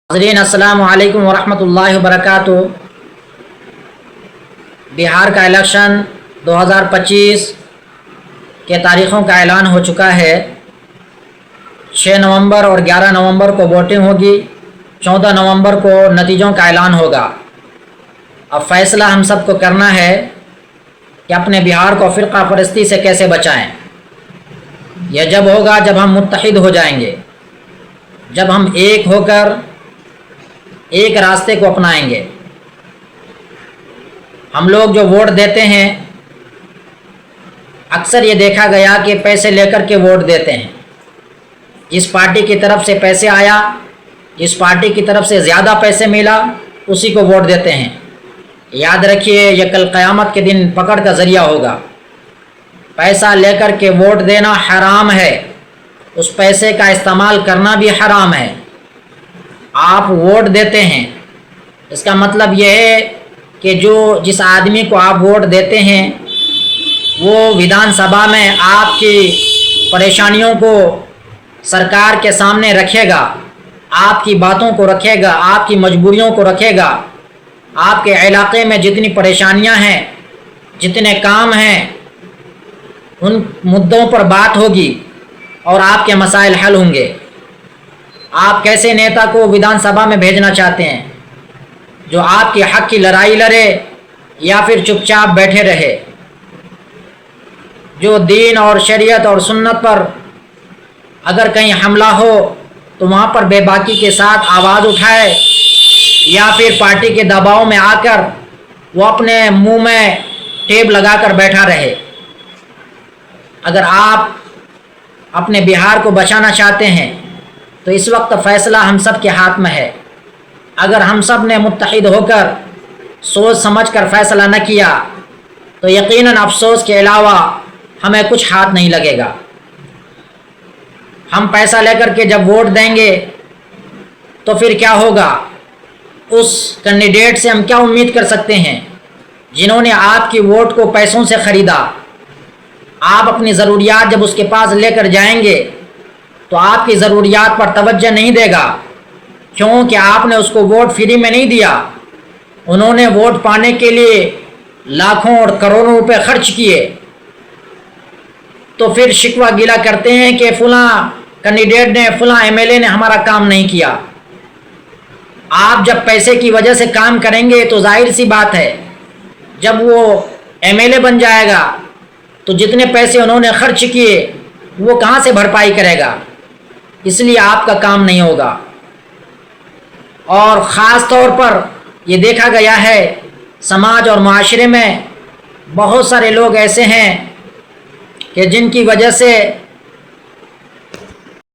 नाज़रीन अस्सलाम वालेकुम वरहमत ल्लाहि वबरकातुहू। बिहार का इलेक्शन 2025 के तारीख़ों का ऐलान हो चुका है। 6 नवंबर और 11 नवंबर को वोटिंग होगी। 14 नवंबर को नतीजों का ऐलान होगा। अब फ़ैसला हम सब को करना है कि अपने बिहार को फ़िरका परस्ती से कैसे बचाएं। यह जब होगा जब हम मुत्तहिद हो जाएंगे, जब हम एक होकर एक रास्ते को अपनाएंगे। हम लोग जो वोट देते हैं, अक्सर ये देखा गया कि पैसे लेकर के वोट देते हैं। जिस पार्टी की तरफ से पैसे आया, जिस पार्टी की तरफ से ज़्यादा पैसे मिला, उसी को वोट देते हैं। याद रखिए, यह कल क़यामत के दिन पकड़ का ज़रिया होगा। पैसा लेकर के वोट देना हराम है, उस पैसे का इस्तेमाल करना भी हराम है। आप वोट देते हैं, इसका मतलब यह है कि जिस आदमी को आप वोट देते हैं वो विधानसभा में आपकी परेशानियों को सरकार के सामने रखेगा, आपकी बातों को रखेगा, आपकी मजबूरियों को रखेगा। आपके इलाके में जितनी परेशानियां हैं, जितने काम हैं, उन मुद्दों पर बात होगी और आपके मसाइल हल होंगे। आप कैसे नेता को विधानसभा में भेजना चाहते हैं, जो आपके हक की लड़ाई लड़े या फिर चुपचाप बैठे रहे, जो दीन और शरीयत और सुन्नत पर अगर कहीं हमला हो तो वहाँ पर बेबाकी के साथ आवाज़ उठाए, या फिर पार्टी के दबाव में आकर वो अपने मुंह में टेप लगाकर बैठा रहे। अगर आप अपने बिहार को बचाना चाहते हैं तो इस वक्त फ़ैसला हम सब के हाथ में है। अगर हम सब ने मुत्तहिद होकर सोच समझ कर फ़ैसला न किया तो यकीनन अफसोस के अलावा हमें कुछ हाथ नहीं लगेगा। हम पैसा लेकर के जब वोट देंगे तो फिर क्या होगा? उस कैंडिडेट से हम क्या उम्मीद कर सकते हैं जिन्होंने आपकी वोट को पैसों से ख़रीदा? आप अपनी ज़रूरियात जब उसके पास लेकर जाएंगे तो आपकी ज़रूरियात पर तवज्जो नहीं देगा, क्योंकि आपने उसको वोट फ्री में नहीं दिया। उन्होंने वोट पाने के लिए लाखों और करोड़ों रुपए खर्च किए। तो फिर शिकवा गिला करते हैं कि फ़लाँ कैंडिडेट ने, फ़लाँ एमएलए ने हमारा काम नहीं किया। आप जब पैसे की वजह से काम करेंगे तो जाहिर सी बात है, जब वो एमएलए बन जाएगा तो जितने पैसे उन्होंने खर्च किए वो कहाँ से भरपाई करेगा? इसलिए आपका काम नहीं होगा। और ख़ास तौर पर ये देखा गया है समाज और माशरे में बहुत सारे लोग ऐसे हैं कि जिनकी वजह से